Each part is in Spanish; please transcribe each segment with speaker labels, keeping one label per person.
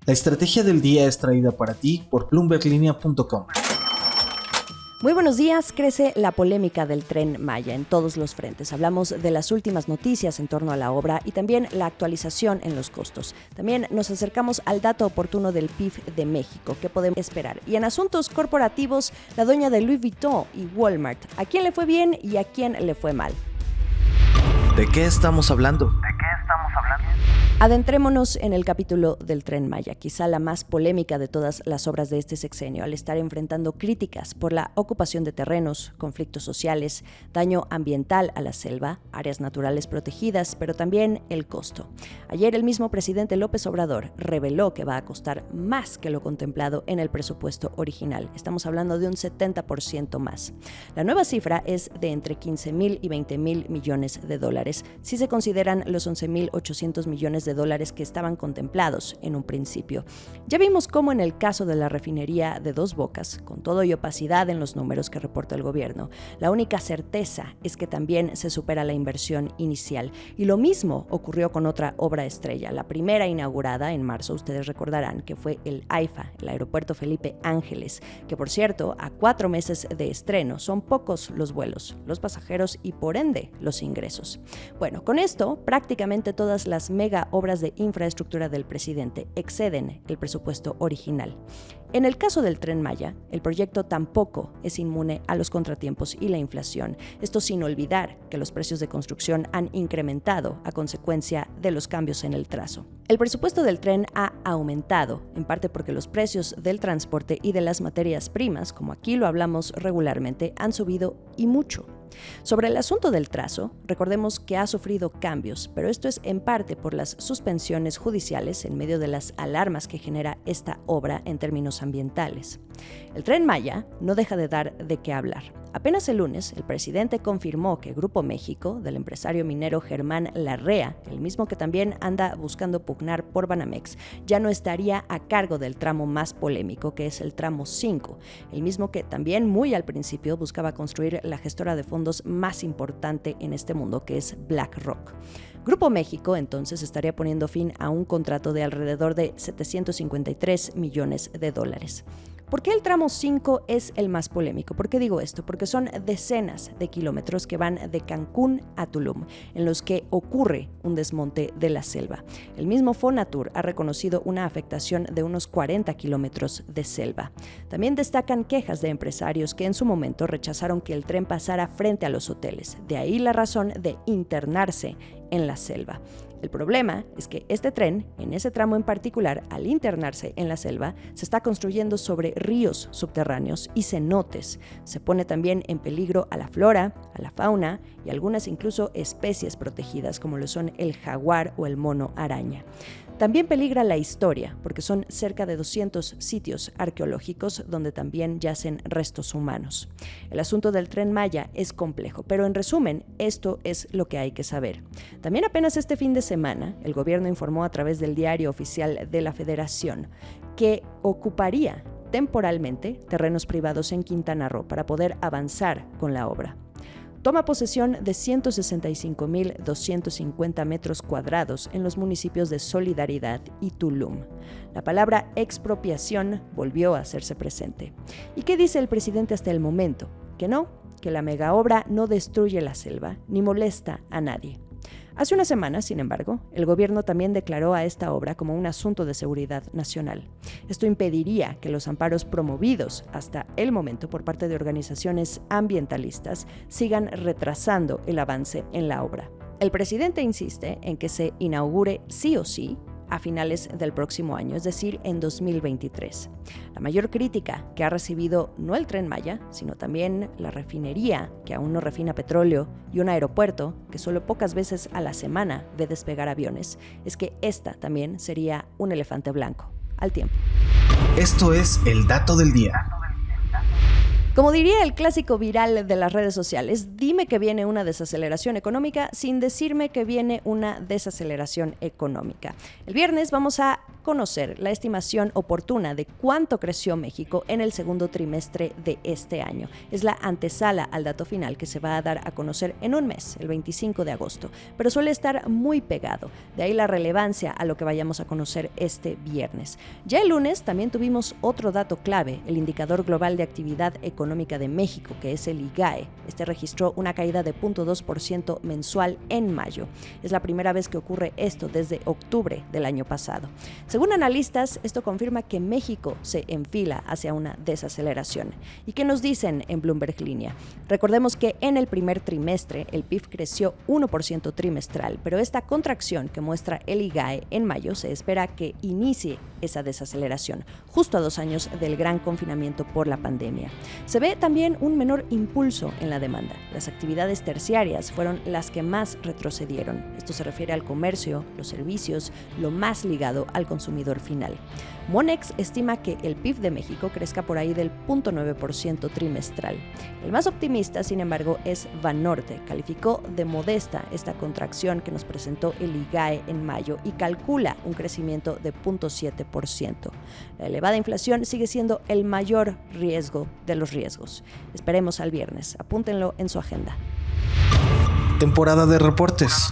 Speaker 1: La estrategia del día es traída para ti por bloomberglinea.com.
Speaker 2: Muy buenos días. Crece la polémica del Tren Maya en todos los frentes. Hablamos de las últimas noticias en torno a la obra y también la actualización en los costos. También nos acercamos al dato oportuno del PIB de México. ¿Qué podemos esperar? Y en asuntos corporativos, la dueña de Louis Vuitton y Walmart. ¿A quién le fue bien y a quién le fue mal?
Speaker 1: ¿De qué estamos hablando?
Speaker 2: Adentrémonos en el capítulo del Tren Maya, quizá la más polémica de todas las obras de este sexenio, al estar enfrentando críticas por la ocupación de terrenos, conflictos sociales, daño ambiental a la selva, áreas naturales protegidas, pero también el costo. Ayer el mismo presidente López Obrador reveló que va a costar más que lo contemplado en el presupuesto original. Estamos hablando de un 70% más. La nueva cifra es de entre 15,000 y 20,000 millones de dólares, si se consideran los 11,800 millones de dólares que estaban contemplados en un principio. Ya vimos cómo en el caso de la refinería de Dos Bocas, con todo y opacidad en los números que reporta el gobierno, la única certeza es que también se supera la inversión inicial. Y lo mismo ocurrió con otra obra estrella, la primera inaugurada en marzo, ustedes recordarán, que fue el AIFA, el Aeropuerto Felipe Ángeles, que por cierto, a 4 meses de estreno, son pocos los vuelos, los pasajeros y por ende los ingresos. Bueno, con esto, prácticamente todas las mega obras de infraestructura del presidente exceden el presupuesto original. En el caso del Tren Maya, el proyecto tampoco es inmune a los contratiempos y la inflación. Esto sin olvidar que los precios de construcción han incrementado a consecuencia de los cambios en el trazo. El presupuesto del tren ha aumentado, en parte porque los precios del transporte y de las materias primas, como aquí lo hablamos regularmente, han subido y mucho. Sobre el asunto del trazo, recordemos que ha sufrido cambios, pero esto es en parte por las suspensiones judiciales en medio de las alarmas que genera esta obra en términos ambientales. El Tren Maya no deja de dar de qué hablar. Apenas el lunes, el presidente confirmó que Grupo México, del empresario minero Germán Larrea, el mismo que también anda buscando pugnar por Banamex, ya no estaría a cargo del tramo más polémico, que es el tramo 5, el mismo que también muy al principio buscaba construir la gestora de fondos más importante en este mundo, que es BlackRock. Grupo México entonces estaría poniendo fin a un contrato de alrededor de 753 millones de dólares. ¿Por qué el tramo 5 es el más polémico? ¿Por qué digo esto? Porque son decenas de kilómetros que van de Cancún a Tulum, en los que ocurre un desmonte de la selva. El mismo Fonatur ha reconocido una afectación de unos 40 kilómetros de selva. También destacan quejas de empresarios que en su momento rechazaron que el tren pasara frente a los hoteles. De ahí la razón de internarse en la selva. El problema es que este tren, en ese tramo en particular, al internarse en la selva, se está construyendo sobre ríos subterráneos y cenotes. Se pone también en peligro a la flora, a la fauna y algunas incluso especies protegidas como lo son el jaguar o el mono araña. También peligra la historia, porque son cerca de 200 sitios arqueológicos donde también yacen restos humanos. El asunto del Tren Maya es complejo, pero en resumen, esto es lo que hay que saber. También apenas este fin de semana, el gobierno informó a través del Diario Oficial de la Federación que ocuparía temporalmente terrenos privados en Quintana Roo para poder avanzar con la obra. Toma posesión de 165,250 metros cuadrados en los municipios de Solidaridad y Tulum. La palabra expropiación volvió a hacerse presente. ¿Y qué dice el presidente hasta el momento? Que no, que la megaobra no destruye la selva ni molesta a nadie. Hace unas semanas, sin embargo, el gobierno también declaró a esta obra como un asunto de seguridad nacional. Esto impediría que los amparos promovidos hasta el momento por parte de organizaciones ambientalistas sigan retrasando el avance en la obra. El presidente insiste en que se inaugure sí o sí a finales del próximo año, es decir, en 2023. La mayor crítica que ha recibido no el Tren Maya, sino también la refinería, que aún no refina petróleo, y un aeropuerto, que solo pocas veces a la semana ve despegar aviones, es que esta también sería un elefante blanco, al tiempo.
Speaker 1: Esto es el dato del día.
Speaker 2: Como diría el clásico viral de las redes sociales, dime que viene una desaceleración económica sin decirme que viene una desaceleración económica. El viernes vamos a conocer la estimación oportuna de cuánto creció México en el segundo trimestre de este año. Es la antesala al dato final que se va a dar a conocer en un mes, el 25 de agosto, pero suele estar muy pegado. De ahí la relevancia a lo que vayamos a conocer este viernes. Ya el lunes también tuvimos otro dato clave, el indicador global de actividad económica de México, que es el IGAE. Este registró una caída de 0.2% mensual en mayo. Es la primera vez que ocurre esto desde octubre del año pasado. Según analistas, esto confirma que México se enfila hacia una desaceleración. ¿Y qué nos dicen en Bloomberg Línea? Recordemos que en el primer trimestre el PIB creció 1% trimestral, pero esta contracción que muestra el IGAE en mayo se espera que inicie esa desaceleración, justo a 2 años del gran confinamiento por la pandemia. Se ve también un menor impulso en la demanda. Las actividades terciarias fueron las que más retrocedieron. Esto se refiere al comercio, los servicios, lo más ligado al consumidor final. Monex estima que el PIB de México crezca por ahí del 0.9% trimestral. El más optimista, sin embargo, es Banorte. Calificó de modesta esta contracción que nos presentó el IGAE en mayo y calcula un crecimiento de 0.7%. La elevada inflación sigue siendo el mayor riesgo de los riesgos. Esperemos al viernes. Apúntenlo en su agenda.
Speaker 1: Temporada de reportes.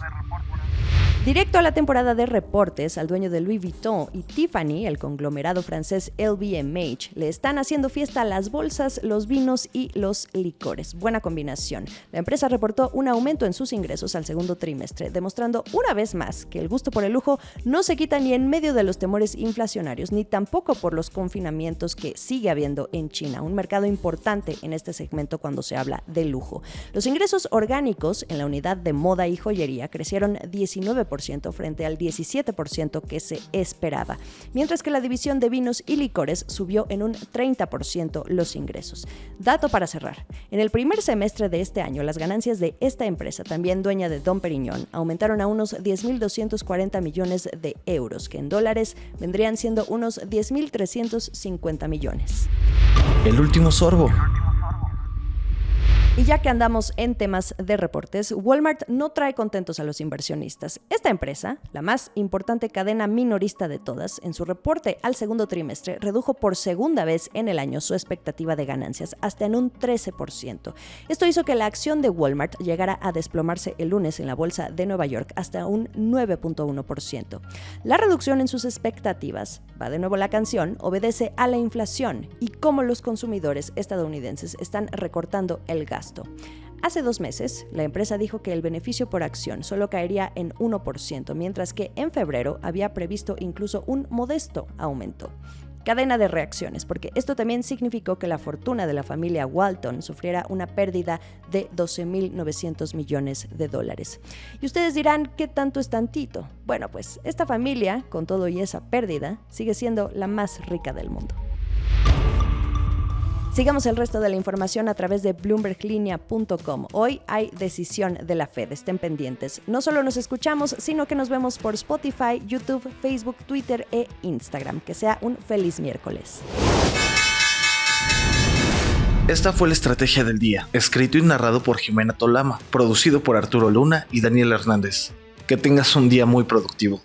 Speaker 2: Directo a la temporada de reportes, al dueño de Louis Vuitton y Tiffany, el conglomerado francés LVMH, le están haciendo fiesta a las bolsas, los vinos y los licores. Buena combinación. La empresa reportó un aumento en sus ingresos al segundo trimestre, demostrando una vez más que el gusto por el lujo no se quita ni en medio de los temores inflacionarios, ni tampoco por los confinamientos que sigue habiendo en China, un mercado importante en este segmento cuando se habla de lujo. Los ingresos orgánicos en la unidad de moda y joyería crecieron 19% frente al 17% que se esperaba, mientras que la división de vinos y licores subió en un 30% los ingresos. Dato para cerrar. En el primer semestre de este año, las ganancias de esta empresa, también dueña de Dom Pérignon, aumentaron a unos 10.240 millones de euros, que en dólares vendrían siendo unos 10.350 millones.
Speaker 1: El último sorbo.
Speaker 2: Y ya que andamos en temas de reportes, Walmart no trae contentos a los inversionistas. Esta empresa, la más importante cadena minorista de todas, en su reporte al segundo trimestre redujo por segunda vez en el año su expectativa de ganancias, hasta en un 13%. Esto hizo que la acción de Walmart llegara a desplomarse el lunes en la bolsa de Nueva York hasta un 9.1%. La reducción en sus expectativas, va de nuevo la canción, obedece a la inflación y cómo los consumidores estadounidenses están recortando el gasto. Hace 2 meses, la empresa dijo que el beneficio por acción solo caería en 1%, mientras que en febrero había previsto incluso un modesto aumento. Cadena de reacciones, porque esto también significó que la fortuna de la familia Walton sufriera una pérdida de 12.900 millones de dólares. Y ustedes dirán, ¿qué tanto es tantito? Bueno, pues esta familia, con todo y esa pérdida, sigue siendo la más rica del mundo. Sigamos el resto de la información a través de bloomberglinea.com. Hoy hay decisión de la Fed, estén pendientes. No solo nos escuchamos, sino que nos vemos por Spotify, YouTube, Facebook, Twitter e Instagram. Que sea un feliz miércoles.
Speaker 1: Esta fue la estrategia del día, escrito y narrado por Jimena Tolama, producido por Arturo Luna y Daniel Hernández. Que tengas un día muy productivo.